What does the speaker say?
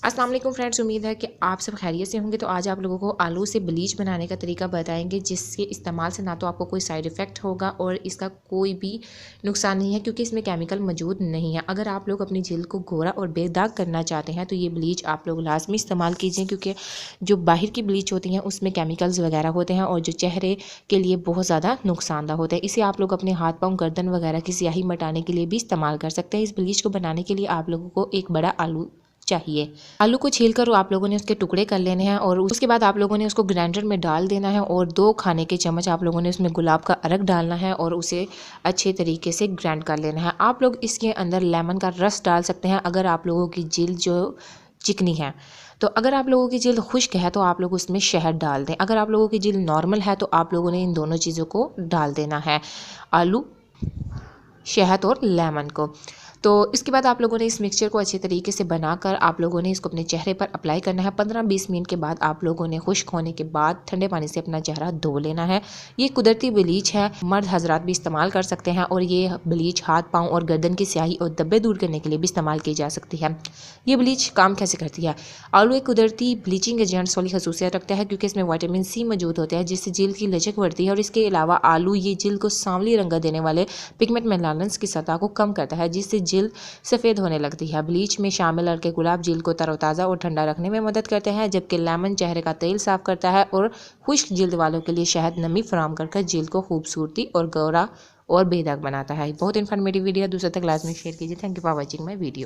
अस्सलाम वालेकुम फ्रेंड्स, उम्मीद है कि आप सब खैरियत से होंगे। तो आज आप लोगों को आलू से ब्लीच बनाने का तरीका बताएंगे, जिसके इस्तेमाल से ना तो आपको कोई साइड इफ़ेक्ट होगा और इसका कोई भी नुकसान नहीं है, क्योंकि इसमें केमिकल मौजूद नहीं है। अगर आप लोग अपनी जल्द को गोरा और बेदाग करना चाहते हैं तो ये ब्लीच आप लोग लाजमी इस्तेमाल कीजिए, क्योंकि जो बाहर की ब्लीच होती हैं उसमें केमिकल्स वगैरह होते हैं और जो चेहरे के लिए बहुत ज़्यादा नुकसानदा होते हैं। इसे आप लोग अपने हाथ पाँव, गर्दन वगैरह की स्याही मिटाने के लिए भी इस्तेमाल कर सकते हैं। इस ब्लीच को बनाने के लिए आप लोगों को एक बड़ा आलू चाहिए। आलू को छील कर आप लोगों ने उसके टुकड़े कर लेने हैं और उसके बाद आप लोगों ने उसको ग्राइंडर में डाल देना है और 2 खाने के चम्मच आप लोगों ने उसमें गुलाब का अरक डालना है और उसे अच्छे तरीके से ग्राइंड कर लेना है। आप लोग इसके अंदर लेमन का रस डाल सकते हैं अगर आप लोगों की जिल्द जो चिकनी है। तो अगर आप लोगों की जिल्द खुश्क है तो आप लोग उसमें शहद डाल दें। अगर आप लोगों की जिल्द नॉर्मल है तो आप लोगों ने इन दोनों चीज़ों को डाल देना है, आलू, शहद और लेमन को। तो इसके बाद आप लोगों ने इस मिक्सचर को अच्छे तरीके से बनाकर आप लोगों ने इसको अपने चेहरे पर अप्लाई करना है। 15-20 मिनट के बाद आप लोगों ने खुश्क होने के बाद ठंडे पानी से अपना चेहरा धो लेना है। ये कुदरती ब्लीच है, मर्द हजरात भी इस्तेमाल कर सकते हैं और ये ब्लीच हाथ पाँव और गर्दन की स्याही और धब्बे दूर करने के लिए भी इस्तेमाल की जा सकती है। ये ब्लीच काम कैसे करती है? आलू एक कुदरती ब्लीचिंग एजेंट्स वाली खसूसियत रखता है, क्योंकि इसमें विटामिन सी मौजूद होता है, जिससे जिल्द की लचक बढ़ती है। और इसके अलावा आलू ये जिल्द को सांवली रंगत देने वाले पिगमेंट मेलानिन्स की सतह को कम करता है, जिससे जिल्द सफ़ेद होने लगती है। ब्लीच में शामिल हल्के गुलाब जिल्द को तरोताज़ा और ठंडा रखने में मदद करते हैं, जबकि लेमन चेहरे का तेल साफ करता है और खुश्क जिल्द वालों के लिए शहद नमी फराहम कर जिल्द को खूबसूरती और गोरा और बेदाग बनाता है। बहुत इन्फॉर्मेटिव वीडियो, दूसरे तक लाजमी शेयर कीजिए। Thank you for watching my video.